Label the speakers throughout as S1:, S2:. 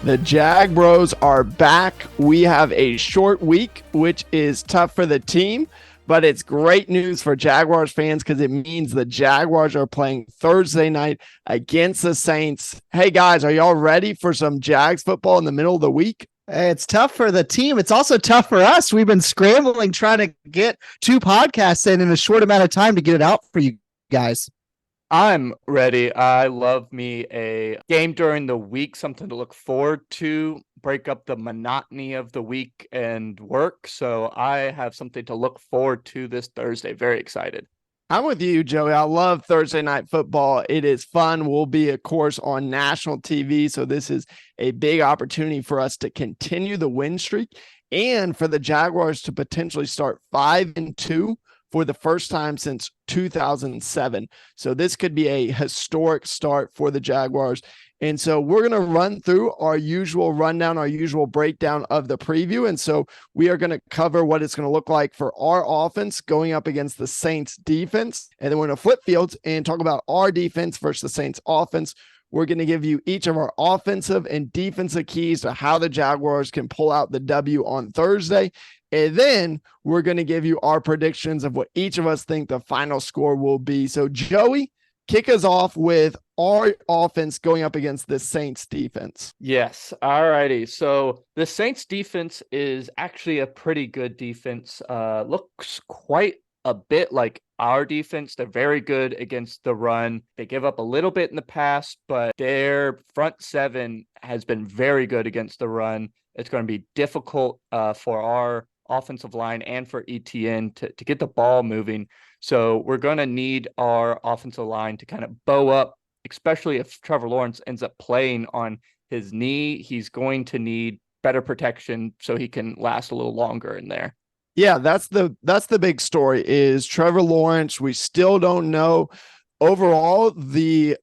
S1: The Jag Bros are back. We have a short week, which is tough for the team, but it's great news for Jaguars fans because it means the Jaguars are playing Thursday night against the Saints. Hey, guys, are y'all ready for some Jags football in the middle of the week?
S2: It's tough for the team. It's also tough for us. We've been scrambling trying to get 2 podcasts in a short amount of time to get it out for you guys.
S3: I'm ready. I love me a game during the week, something to look forward to, break up the monotony of the week and work. So I have something to look forward to this Thursday. Very excited.
S1: I'm with you, Joey. I love Thursday night football. It is fun. We'll be, of course, on national TV. So this is a big opportunity for us to continue the win streak and for the Jaguars to potentially start 5-2 for the first time since 2007. So this could be a historic start for the Jaguars. And so we're going to run through our usual rundown, our usual breakdown of the preview. And so we are going to cover what it's going to look like for our offense going up against the Saints defense. And then we're going to flip fields and talk about our defense versus the Saints offense. We're going to give you each of our offensive and defensive keys to how the Jaguars can pull out the W on Thursday. And then we're going to give you our predictions of what each of us think the final score will be. So, Joey, kick us off with our offense going up against the Saints defense.
S3: Yes. All righty. So the Saints defense is actually a pretty good defense. Looks quite a bit like our defense. They're very good against the run. They give up a little bit in the past, but their front seven has been very good against the run. It's going to be difficult for our offensive line and for ETN to get the ball moving. So we're going to need our offensive line to kind of bow up, especially if Trevor Lawrence ends up playing on his knee. He's going to need better protection so he can last a little longer in there.
S1: Yeah, that's the big story is Trevor Lawrence. We still don't know. Overall, the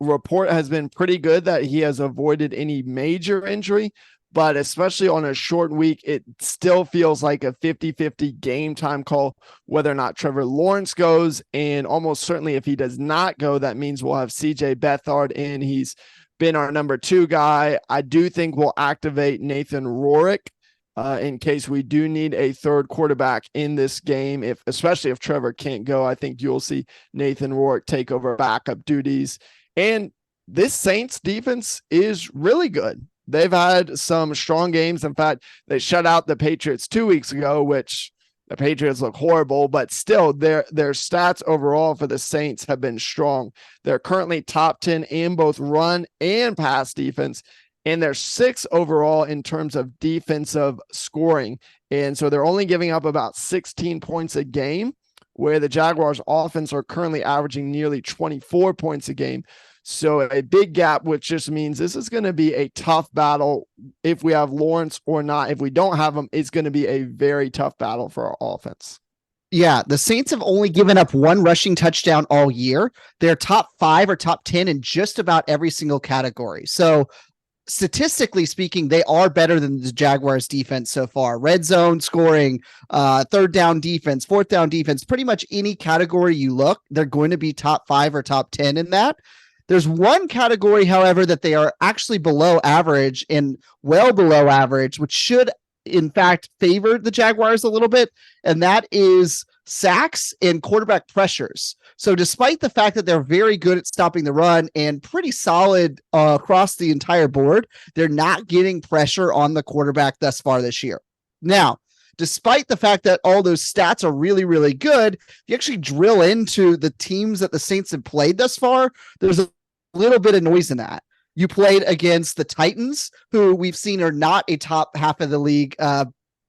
S1: report has been pretty good that he has avoided any major injury, but especially on a short week, it still feels like a 50-50 game time call, whether or not Trevor Lawrence goes. And almost certainly if he does not go, that means we'll have CJ Beathard in. He's been our number 2 guy. I do think we'll activate Nathan Rourke in case we do need a third quarterback in this game, especially if Trevor can't go. I think you'll see Nathan Rourke take over backup duties. And this Saints defense is really good. They've had some strong games. In fact, they shut out the Patriots 2 weeks ago, which the Patriots look horrible, but still their stats overall for the Saints have been strong. They're currently top 10 in both run and pass defense, and they're 6th overall in terms of defensive scoring. And so they're only giving up about 16 points a game, where the Jaguars offense are currently averaging nearly 24 points a game. So a big gap, which just means this is going to be a tough battle if we have Lawrence or not. If we don't have him, it's going to be a very tough battle for our offense.
S2: Yeah, the Saints have only given up 1 rushing touchdown all year. They're top 5 or top 10 in just about every single category. So statistically speaking, they are better than the Jaguars defense so far. Red zone scoring, third down defense, fourth down defense, pretty much any category you look, they're going to be top 5 or top 10 in that. There's one category, however, that they are actually below average and well below average, which should, in fact, favor the Jaguars a little bit, and that is sacks and quarterback pressures. So despite the fact that they're very good at stopping the run and pretty solid across the entire board, they're not getting pressure on the quarterback thus far this year. Now, despite the fact that all those stats are really, really good, if you actually drill into the teams that the Saints have played thus far, there's a little bit of noise in that. You played against the Titans, who we've seen are not a top half of the league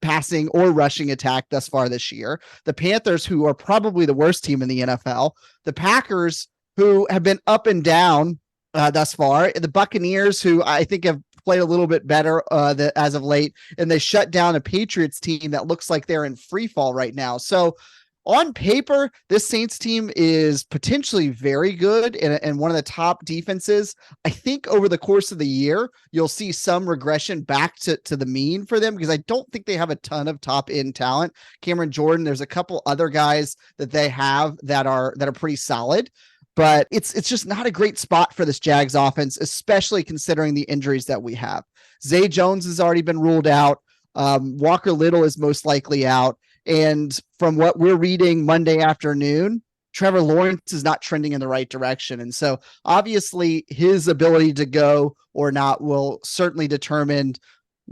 S2: passing or rushing attack thus far this year. The Panthers, who are probably the worst team in the NFL. The Packers, who have been up and down thus far. The Buccaneers, who I think have played a little bit better as of late, and they shut down a Patriots team that looks like they're in free fall right now. So on paper, this Saints team is potentially very good and one of the top defenses. I think over the course of the year, you'll see some regression back to the mean for them because I don't think they have a ton of top end talent. Cameron Jordan, there's a couple other guys that they have that are pretty solid. But it's just not a great spot for this Jags offense, especially considering the injuries that we have. Zay Jones has already been ruled out. Walker Little is most likely out. And from what we're reading Monday afternoon, Trevor Lawrence is not trending in the right direction. And so obviously his ability to go or not will certainly determine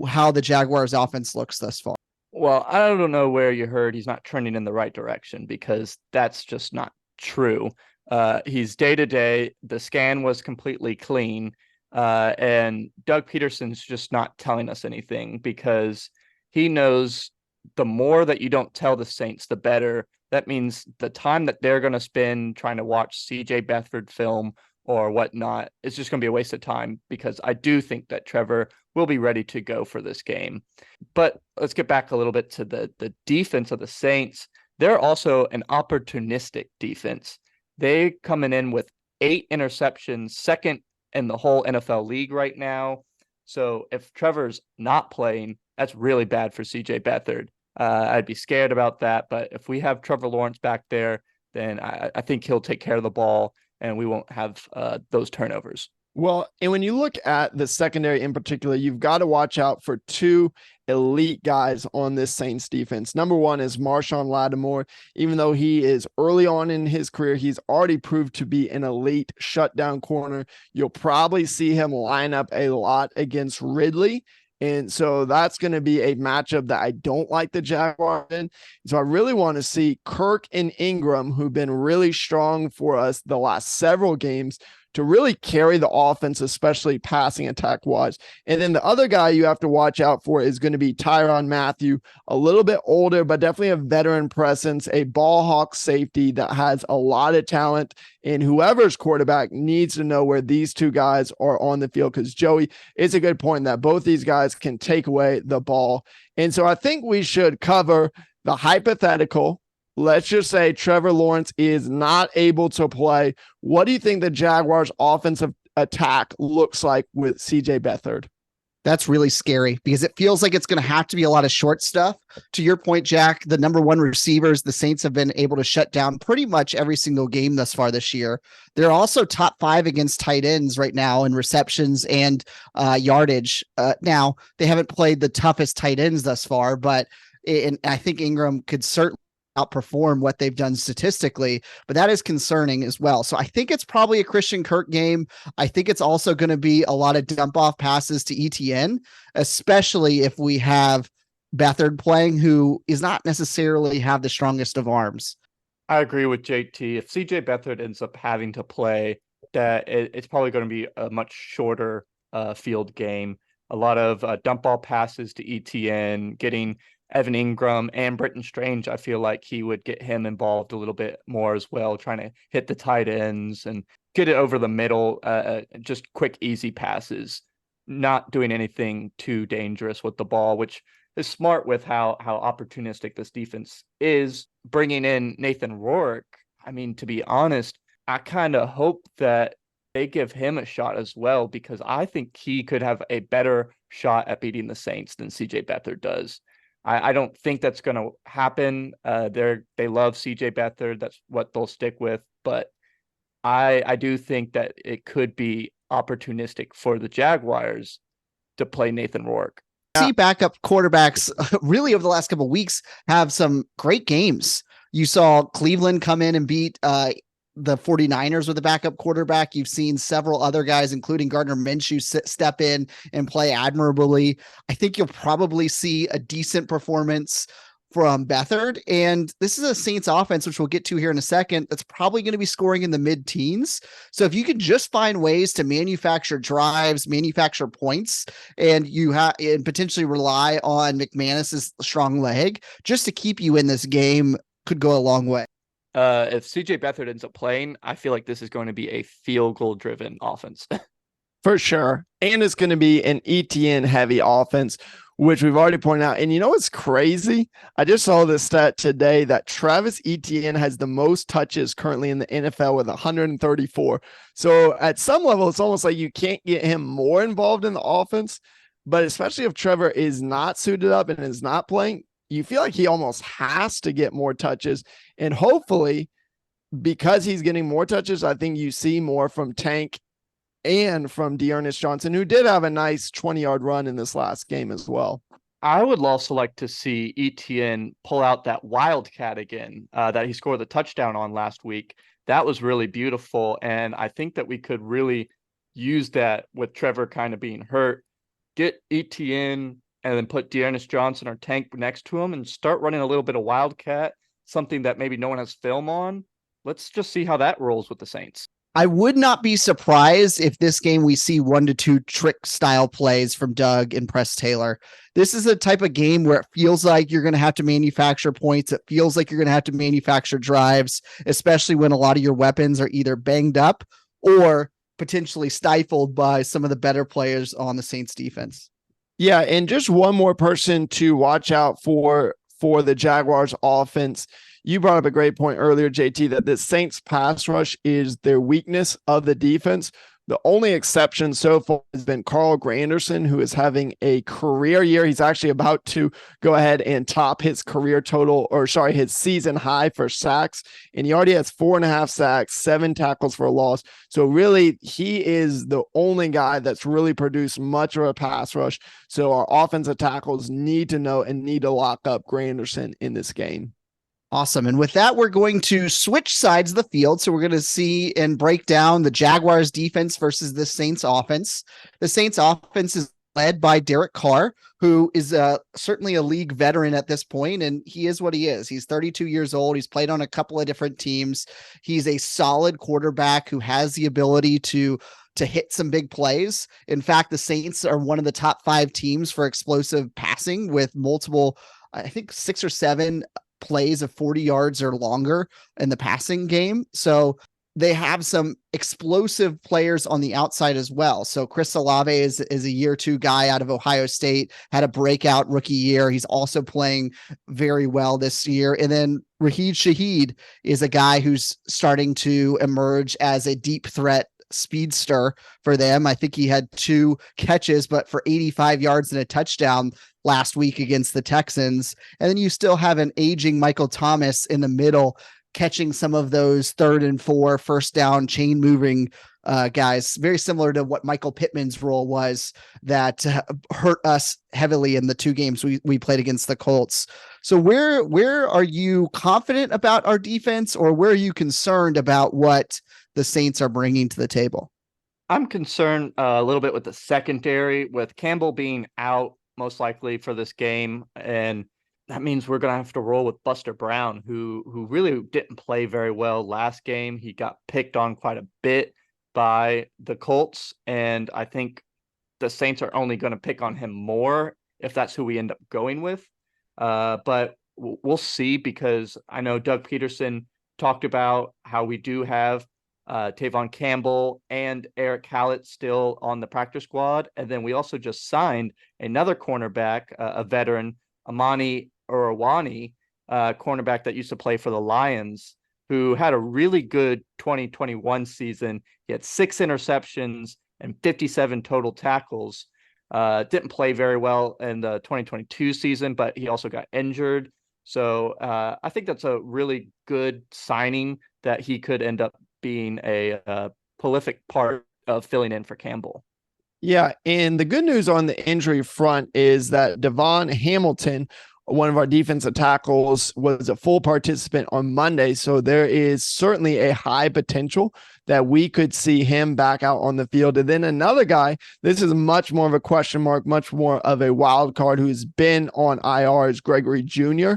S2: how the Jaguars offense looks thus far.
S3: Well, I don't know where you heard he's not trending in the right direction, because that's just not true. He's day to day. The scan was completely clean. And Doug Peterson's just not telling us anything, because he knows the more that you don't tell the Saints, the better. That means the time that they're going to spend trying to watch CJ Beathard film or whatnot is just going to be a waste of time, because I do think that Trevor will be ready to go for this game. But let's get back a little bit to the defense of the Saints. They're also an opportunistic defense. They coming in with 8 interceptions, second in the whole NFL league right now. So if Trevor's not playing, that's really bad for CJ Beathard. I'd be scared about that. But if we have Trevor Lawrence back there, then I think he'll take care of the ball and we won't have those turnovers.
S1: Well, and when you look at the secondary in particular, you've got to watch out for 2 elite guys on this Saints defense. Number one is Marshawn Lattimore. Even though he is early on in his career, he's already proved to be an elite shutdown corner. You'll probably see him line up a lot against Ridley. And so that's going to be a matchup that I don't like the Jaguars in. So I really want to see Kirk and Ingram, who've been really strong for us the last several games, to really carry the offense, especially passing attack wise. And then the other guy you have to watch out for is going to be Tyrann Mathieu, a little bit older, but definitely a veteran presence, a ball hawk safety that has a lot of talent. And whoever's quarterback needs to know where these 2 guys are on the field, because Joey, it's a good point that both these guys can take away the ball. And so I think we should cover the hypothetical. Let's just say Trevor Lawrence is not able to play. What do you think the Jaguars' offensive attack looks like with CJ Beathard?
S2: That's really scary, because it feels like it's going to have to be a lot of short stuff. To your point, Jack, the number 1 receivers, the Saints have been able to shut down pretty much every single game thus far this year. They're also top 5 against tight ends right now in receptions and yardage. Now, they haven't played the toughest tight ends thus far, but I think Ingram could certainly outperform what they've done statistically, but that is concerning as well. So I think it's probably a Christian Kirk game. I think it's also going to be a lot of dump off passes to ETN, especially if we have Beathard playing, who is not necessarily have the strongest of arms.
S3: I agree with JT. If CJ Beathard ends up having to play, that it's probably going to be a much shorter field game. A lot of dump ball passes to ETN, getting Evan Ingram and Britton Strange. I feel like he would get him involved a little bit more as well, trying to hit the tight ends and get it over the middle, just quick, easy passes, not doing anything too dangerous with the ball, which is smart with how opportunistic this defense is. Bringing in Nathan Rourke, I mean, to be honest, I kind of hope that they give him a shot as well, because I think he could have a better shot at beating the Saints than CJ Beathard does. I don't think that's going to happen. They love CJ Beathard. That's what they'll stick with. But I do think that it could be opportunistic for the Jaguars to play Nathan Rourke.
S2: See backup quarterbacks really over the last couple of weeks have some great games. You saw Cleveland come in and beat the 49ers with a backup quarterback. You've seen several other guys, including Gardner Minshew, step in and play admirably. I think you'll probably see a decent performance from Beathard. And this is a Saints offense, which we'll get to here in a second, that's probably going to be scoring in the mid-teens. So if you can just find ways to manufacture drives, manufacture points, and and potentially rely on McManus's strong leg just to keep you in this game, could go a long way.
S3: If CJ Beathard ends up playing, I feel like this is going to be a field goal driven offense.
S1: For sure. And it's going to be an ETN heavy offense, which we've already pointed out. And you know what's crazy? I just saw this stat today that Travis Etienne has the most touches currently in the NFL with 134. So at some level, it's almost like you can't get him more involved in the offense. But especially if Trevor is not suited up and is not playing, you feel like he almost has to get more touches. And hopefully, because he's getting more touches, I think you see more from Tank and from Dearness Johnson, who did have a nice 20-yard run in this last game as well.
S3: I would also like to see ETN pull out that wildcat again that he scored the touchdown on last week. That was really beautiful, and I think that we could really use that with Trevor kind of being hurt. Get ETN and then put Dearness Johnson or Tank next to him and start running a little bit of wildcat, something that maybe no one has film on. Let's just see how that rolls with the Saints.
S2: I would not be surprised if this game we see 1 to 2 trick style plays from Doug and Press Taylor. This is a type of game where it feels like you're going to have to manufacture points. It feels like you're going to have to manufacture drives, especially when a lot of your weapons are either banged up or potentially stifled by some of the better players on the Saints defense.
S1: Yeah, and just one more person to watch out for the Jaguars offense. You brought up a great point earlier, JT, that the Saints pass rush is their weakness of the defense. The only exception so far has been Carl Granderson, who is having a career year. He's actually about to go ahead and top his career total, his season high for sacks. And he already has 4.5 sacks, 7 tackles for a loss. So really, he is the only guy that's really produced much of a pass rush. So our offensive tackles need to know and need to lock up Granderson in this game.
S2: Awesome. And with that, we're going to switch sides of the field. So we're going to see and break down the Jaguars defense versus the Saints offense. The Saints offense is led by Derek Carr, who is certainly a league veteran at this point, and he is what he is. He's 32 years old. He's played on a couple of different teams. He's a solid quarterback who has the ability to hit some big plays. In fact, the Saints are one of the top 5 teams for explosive passing with multiple, I think 6 or 7 plays of 40 yards or longer in the passing game. So they have some explosive players on the outside as well. So Chris Olave is a year 2 guy out of Ohio State, had a breakout rookie year. He's also playing very well this year. And then Raheed Shaheed is a guy who's starting to emerge as a deep threat speedster for them. I think he had 2 catches, but for 85 yards and a touchdown last week against the Texans. And then you still have an aging Michael Thomas in the middle, catching some of those 3rd and 4 first down chain moving guys, very similar to what Michael Pittman's role was that hurt us heavily in the 2 games we played against the Colts. So where are you confident about our defense, or where are you concerned about what the Saints are bringing to the table?
S3: I'm concerned a little bit with the secondary, with Campbell being out most likely for this game. And that means we're going to have to roll with Buster Brown, who really didn't play very well last game. He got picked on quite a bit by the Colts. And I think the Saints are only going to pick on him more if that's who we end up going with. But we'll see, because I know Doug Peterson talked about how we do have Tavon Campbell and Eric Hallett still on the practice squad. And then we also just signed another cornerback, a veteran, Amani Orawani, cornerback that used to play for the Lions, who had a really good 2021 season. He had 6 interceptions and 57 total tackles. Didn't play very well in the 2022 season, but he also got injured. So I think that's a really good signing that he could end up being a prolific part of filling in for Campbell.
S1: Yeah, and the good news on the injury front is that Devon Hamilton, one of our defensive tackles, was a full participant on Monday. So there is certainly a high potential that we could see him back out on the field. And then another guy, this is much more of a question mark, much more of a wild card, who's been on IR, is Gregory Jr.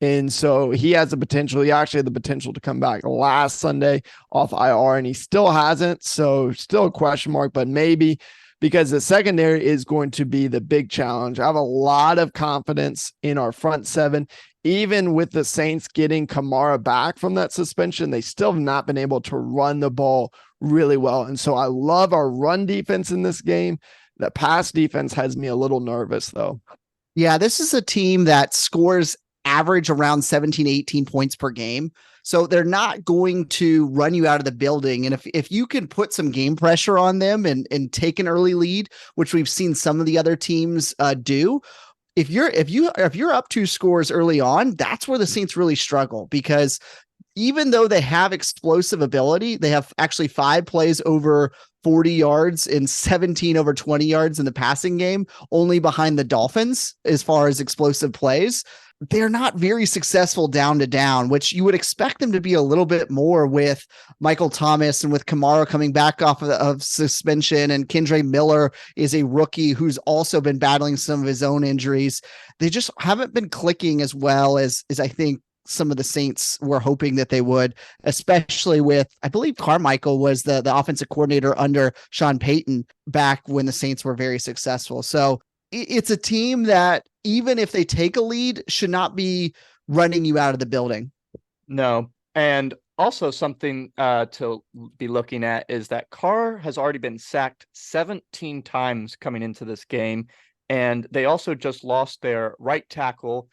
S1: And so he has the potential. He actually had the potential to come back last Sunday off IR, and he still hasn't. So still a question mark, but maybe, because the secondary is going to be the big challenge. I have a lot of confidence in our front 7. Even with the Saints getting Kamara back from that suspension, they still have not been able to run the ball really well. And so I love our run defense in this game. The pass defense has me a little nervous, though.
S2: Yeah, this is a team that scores average around 17, 18 points per game. So they're not going to run you out of the building. And if you can put some game pressure on them and take an early lead, which we've seen some of the other teams do, if you're up 2 scores early on, that's where the Saints really struggle, because even though they have explosive ability, they have actually 5 plays over 40 yards and 17 over 20 yards in the passing game, only behind the Dolphins as far as explosive plays. They're not very successful down to down, which you would expect them to be a little bit more with Michael Thomas and with Kamara coming back off of suspension, and Kendre Miller is a rookie who's also been battling some of his own injuries. They just haven't been clicking as well as I think some of the Saints were hoping that they would, especially with, I believe Carmichael was the offensive coordinator under Sean Payton back when the Saints were very successful. So it's a team that even if they take a lead, should not be running you out of the building.
S3: No. And also something to be looking at is that Carr has already been sacked 17 times coming into this game. And they also just lost their right tackle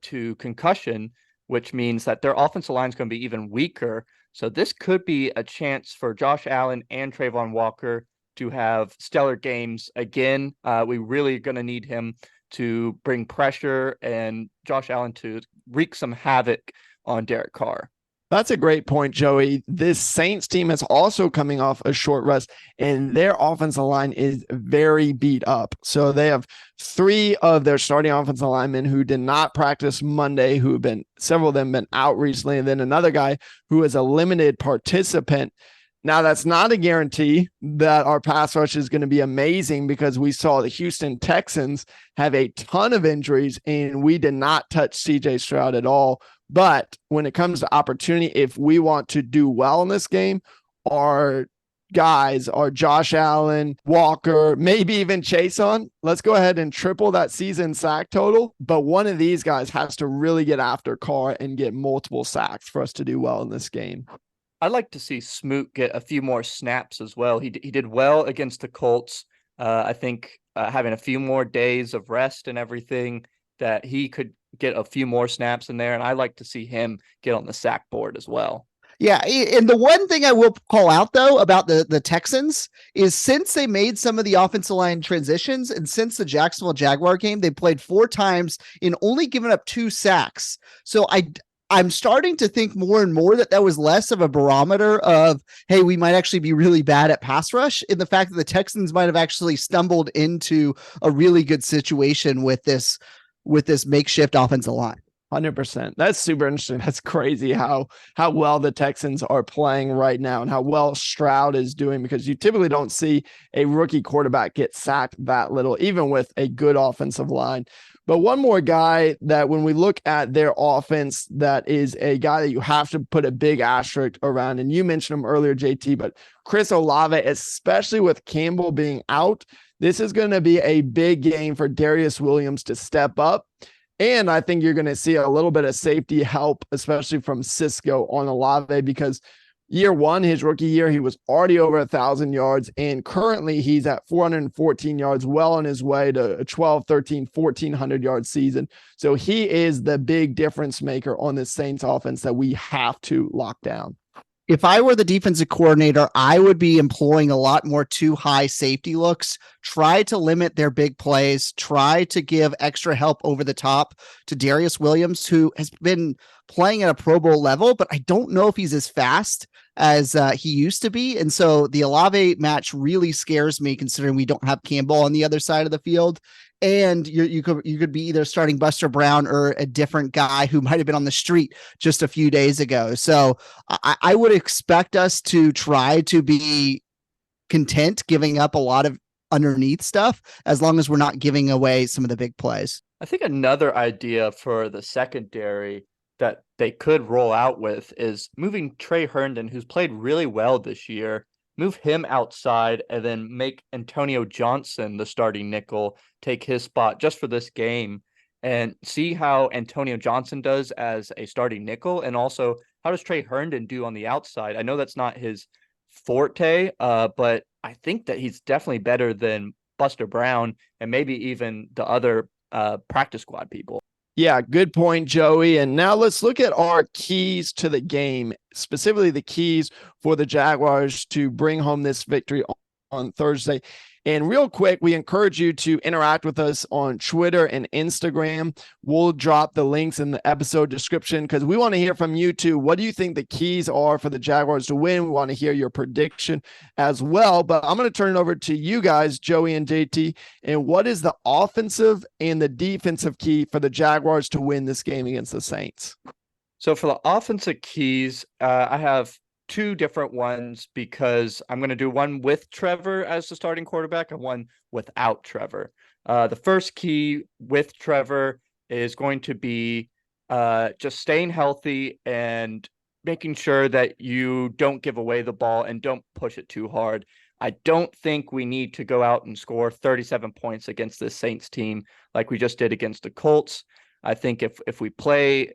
S3: to concussion, which means that their offensive line is going to be even weaker. So this could be a chance for Josh Allen and Trayvon Walker to have stellar games again. We really are going to need him to bring pressure and Josh Allen to wreak some havoc on Derek Carr.
S1: That's a great point, Joey. This Saints team is also coming off a short rest, and their offensive line is very beat up. So they have 3 of their starting offensive linemen who did not practice Monday, who have been, several of them been out recently, and then another guy who is a limited participant. Now, that's not a guarantee that our pass rush is going to be amazing, because we saw the Houston Texans have a ton of injuries, and we did not touch CJ Stroud at all. But when it comes to opportunity, if we want to do well in this game, our guys are Josh Allen, Walker, maybe even Chason. Let's go ahead and triple that season sack total. But one of these guys has to really get after Carr and get multiple sacks for us to do well in this game.
S3: I'd like to see Smoot get a few more snaps as well. He did well against the Colts. I think having a few more days of rest and everything, that he could get a few more snaps in there. And I like to see him get on the sack board as well.
S2: Yeah. And the one thing I will call out, though, about the Texans is since they made some of the offensive line transitions and since the Jacksonville Jaguar game, they played 4 times and only given up 2 sacks. So I'm starting to think more and more that was less of a barometer of, hey, we might actually be really bad at pass rush, in the fact that the Texans might have actually stumbled into a really good situation with this makeshift offensive line.
S1: 100%. That's super interesting. That's crazy how well the Texans are playing right now and how well Stroud is doing, because you typically don't see a rookie quarterback get sacked that little, even with a good offensive line. But one more guy that when we look at their offense, that is a guy that you have to put a big asterisk around, and you mentioned him earlier, JT, but Chris Olave, especially with Campbell being out, this is going to be a big game for Darius Williams to step up. And I think you're going to see a little bit of safety help, especially from Cisco on Olave, because year one, his rookie year, he was already over 1,000 yards. And currently he's at 414 yards, well on his way to a 12, 13, 1,400 yard season. So he is the big difference maker on this Saints offense that we have to lock down.
S2: If I were the defensive coordinator, I would be employing a lot more too high safety looks, try to limit their big plays, try to give extra help over the top to Darius Williams, who has been playing at a Pro Bowl level, but I don't know if he's as fast as he used to be. And so the Olave match really scares me, considering we don't have Campbell on the other side of the field. And you could be either starting Buster Brown or a different guy who might have been on the street just a few days ago. So I would expect us to try to be content giving up a lot of underneath stuff, as long as we're not giving away some of the big plays.
S3: I think another idea for the secondary that they could roll out with is moving Trey Herndon, who's played really well this year, move him outside and then make Antonio Johnson the starting nickel, take his spot just for this game, and see how Antonio Johnson does as a starting nickel. And also, how does Trey Herndon do on the outside? I know that's not his forte, but I think that he's definitely better than Buster Brown and maybe even the other practice squad people.
S1: Yeah, good point, Joey. And now let's look at our keys to the game, specifically the keys for the Jaguars to bring home this victory on Thursday. And real quick, we encourage you to interact with us on Twitter and Instagram. We'll drop the links in the episode description because we want to hear from you too. What do you think the keys are for the Jaguars to win? We want to hear your prediction as well. But I'm going to turn it over to you guys, Joey and JT. And what is the offensive and the defensive key for the Jaguars to win this game against the Saints?
S3: So for the offensive keys, I have two different ones because I'm going to do one with Trevor as the starting quarterback and one without Trevor. The first key with Trevor is going to be just staying healthy and making sure that you don't give away the ball and don't push it too hard. I don't think we need to go out and score 37 points against this Saints team like we just did against the Colts. I think if we play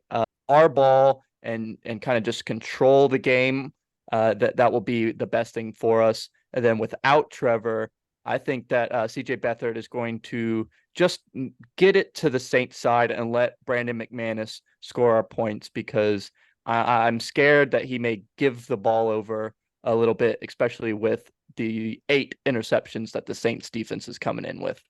S3: our ball and kind of just control the game, that will be the best thing for us. And then without Trevor, I think that CJ Beathard is going to just get it to the Saints side and let Brandon McManus score our points because I'm scared that he may give the ball over a little bit, especially with the 8 interceptions that the Saints defense is coming in with.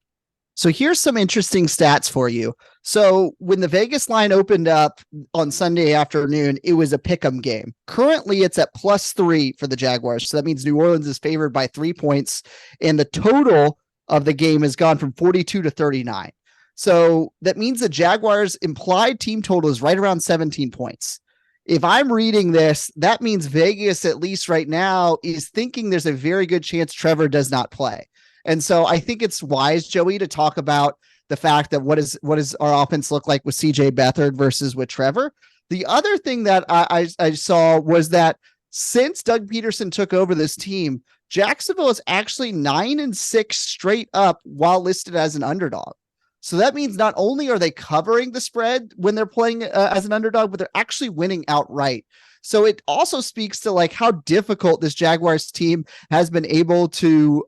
S2: So here's some interesting stats for you. So when the Vegas line opened up on Sunday afternoon, it was a pick'em game. Currently, it's at +3 for the Jaguars. So that means New Orleans is favored by 3 points, and the total of the game has gone from 42 to 39. So that means the Jaguars' implied team total is right around 17 points. If I'm reading this, that means Vegas, at least right now, is thinking there's a very good chance Trevor does not play. And so I think it's wise, Joey, to talk about the fact that what does our offense look like with CJ Beathard versus with Trevor. The other thing that I saw was that since Doug Peterson took over this team, Jacksonville is actually 9-6 straight up while listed as an underdog. So that means not only are they covering the spread when they're playing as an underdog, but they're actually winning outright. So it also speaks to like how difficult this Jaguars team has been able to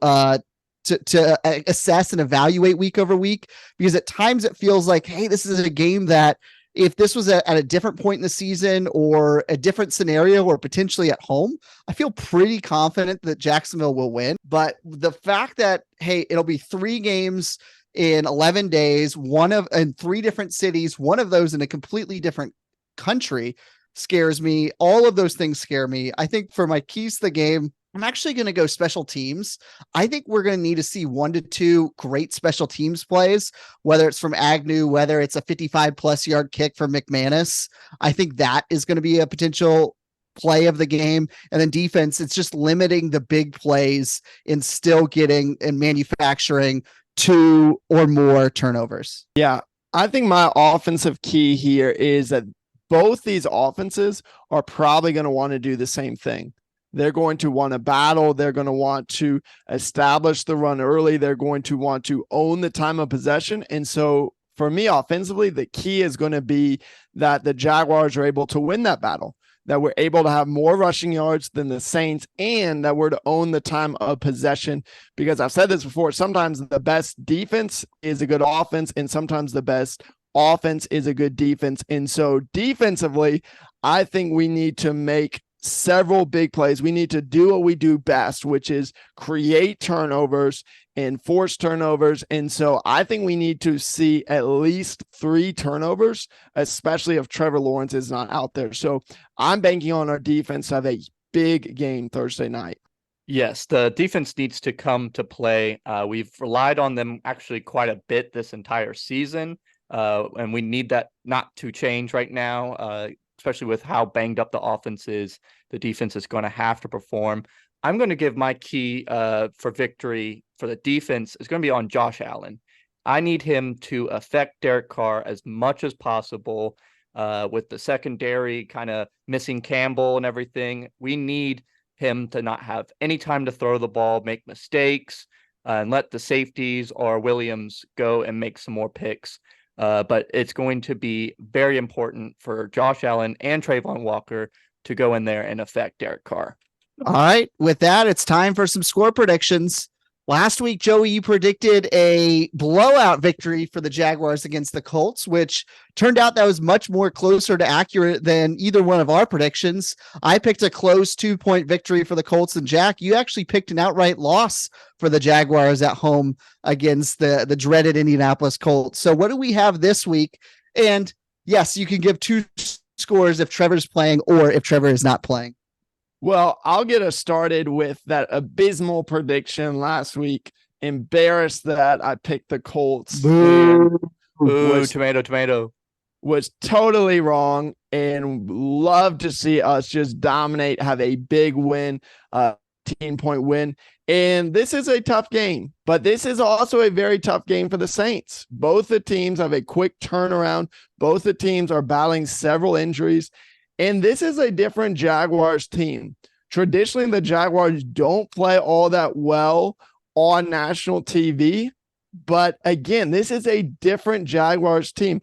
S2: assess and evaluate week over week, because at times it feels like, hey, this is a game that if this was at a different point in the season or a different scenario or potentially at home, I feel pretty confident that Jacksonville will win. But the fact that, hey, it'll be 3 games in 11 days, in 3 different cities, one of those in a completely different country scares me. All of those things scare me. I think for my keys to the game, I'm actually going to go special teams. I think we're going to need to see 1 to 2 great special teams plays, whether it's from Agnew, whether it's a 55+ yard kick from McManus. I think that is going to be a potential play of the game. And then defense, it's just limiting the big plays and still getting and manufacturing 2 or more turnovers.
S1: Yeah, I think my offensive key here is that both these offenses are probably going to want to do the same thing. They're going to want to battle. They're going to want to establish the run early. They're going to want to own the time of possession. And so for me, offensively, the key is going to be that the Jaguars are able to win that battle, that we're able to have more rushing yards than the Saints, and that we're to own the time of possession. Because I've said this before, sometimes the best defense is a good offense, and sometimes the best offense is a good defense. And so defensively, I think we need to make several big plays. We need to do what we do best, which is create turnovers and force turnovers. And so I think we need to see at least 3 turnovers, especially if Trevor Lawrence is not out there. So I'm banking on our defense to have a big game Thursday night.
S3: Yes, the defense needs to come to play. We've relied on them actually quite a bit this entire season, and we need that not to change right now, especially with how banged up the offense is. The defense is going to have to perform. I'm going to give my key for victory for the defense is going to be on Josh Allen. I need him to affect Derek Carr as much as possible with the secondary kind of missing Campbell and everything. We need him to not have any time to throw the ball, make mistakes, and let the safeties or Williams go and make some more picks. But it's going to be very important for Josh Allen and Trayvon Walker to go in there and affect Derek Carr.
S2: All right. With that, it's time for some score predictions. Last week, Joey, you predicted a blowout victory for the Jaguars against the Colts, which turned out that was much more closer to accurate than either one of our predictions. I picked a close 2-point victory for the Colts, and Jack, you actually picked an outright loss for the Jaguars at home against the dreaded Indianapolis Colts. So what do we have this week? And yes, you can give 2 scores if Trevor's playing or if Trevor is not playing.
S1: Well, I'll get us started with that abysmal prediction last week. Embarrassed that I picked the Colts.
S2: Boo.
S3: Tomato.
S1: Was totally wrong, and love to see us just dominate, have a big win, 10-point win. And this is a tough game, but this is also a very tough game for the Saints. Both the teams have a quick turnaround. Both the teams are battling several injuries. And this is a different Jaguars team. Traditionally, the Jaguars don't play all that well on national TV. But again, this is a different Jaguars team.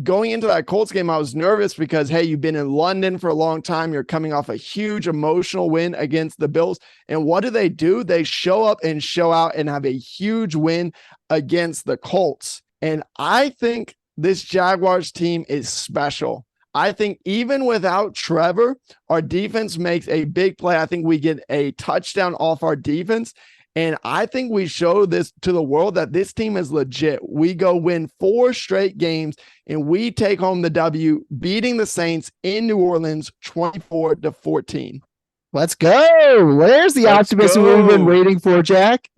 S1: Going into that Colts game, I was nervous because, hey, you've been in London for a long time. You're coming off a huge emotional win against the Bills. And what do? They show up and show out and have a huge win against the Colts. And I think this Jaguars team is special. I think even without Trevor, our defense makes a big play. I think we get a touchdown off our defense. And I think we show this to the world that this team is legit. We go win 4 straight games and we take home the W, beating the Saints in New Orleans 24-14.
S2: Let's go. Where's the optimism we've been waiting for, Jack?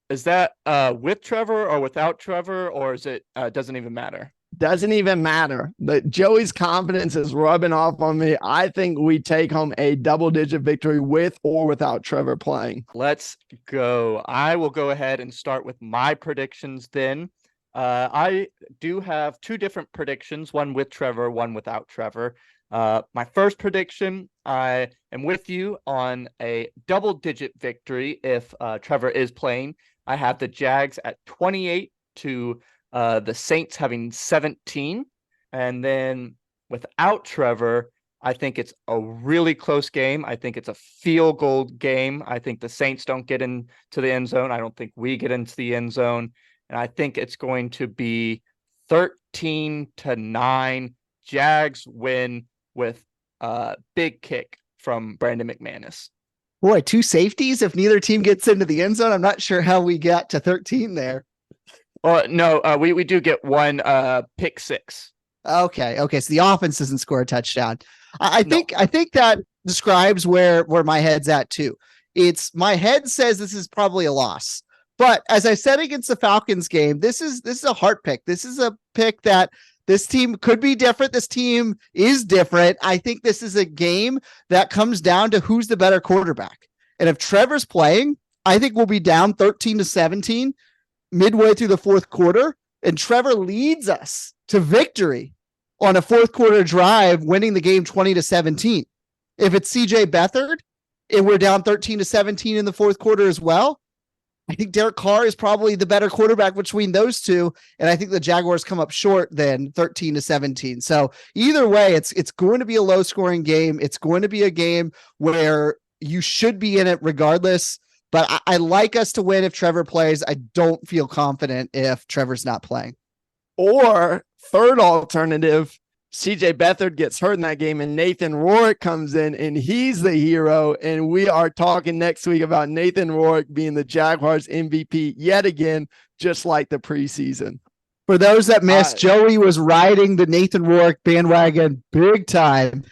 S3: Is that with Trevor or without Trevor, or is it doesn't even matter?
S1: Doesn't even matter. Joey's confidence is rubbing off on me. I think we take home a double-digit victory with or without Trevor playing.
S3: Let's go. I will go ahead and start with my predictions then. I do have 2 different predictions, one with Trevor, one without Trevor. My first prediction, I am with you on a double-digit victory if Trevor is playing. I have the Jags at 28 to the Saints having 17. And then without Trevor, I think it's a really close game. I think it's a field goal game. I think the Saints don't get into the end zone. I don't think we get into the end zone. And I think it's going to be 13-9. Jags win with a big kick from Brandon McManus.
S2: Boy, 2 safeties if neither team gets into the end zone. I'm not sure how we got to 13 there.
S3: Well, no, we do get 1 pick 6.
S2: Okay. So the offense doesn't score a touchdown. I think that describes where my head's at too. It's my head says this is probably a loss. But as I said against the Falcons game, this is a heart pick. This is a pick that this team could be different. This team is different. I think this is a game that comes down to who's the better quarterback. And if Trevor's playing, I think we'll be down 13-17 midway through the 4th quarter. And Trevor leads us to victory on a 4th quarter drive, winning the game 20-17. If it's CJ Beathard and we're down 13-17 in the 4th quarter as well, I think Derek Carr is probably the better quarterback between those two. And I think the Jaguars come up short then 13-17. So either way, it's going to be a low scoring game. It's going to be a game where you should be in it regardless. But I like us to win if Trevor plays. I don't feel confident if Trevor's not playing.
S1: Or third alternative, CJ Beathard gets hurt in that game and Nathan Rourke comes in and he's the hero. And we are talking next week about Nathan Rourke being the Jaguars MVP yet again, just like the preseason.
S2: For those that missed, Joey was riding the Nathan Rourke bandwagon big time.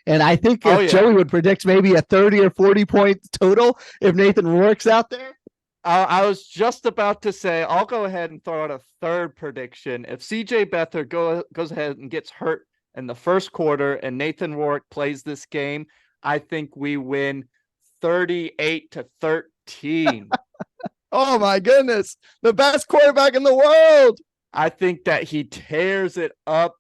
S2: And I think Joey would predict maybe a 30 or 40 point total if Nathan Rourke's out there.
S3: I was just about to say, I'll go ahead and throw out a third prediction. If CJ Beathard goes ahead and gets hurt in the 1st quarter and Nathan Rourke plays this game, I think we win 38-13.
S1: Oh my goodness. The best quarterback in the world.
S3: I think that he tears it up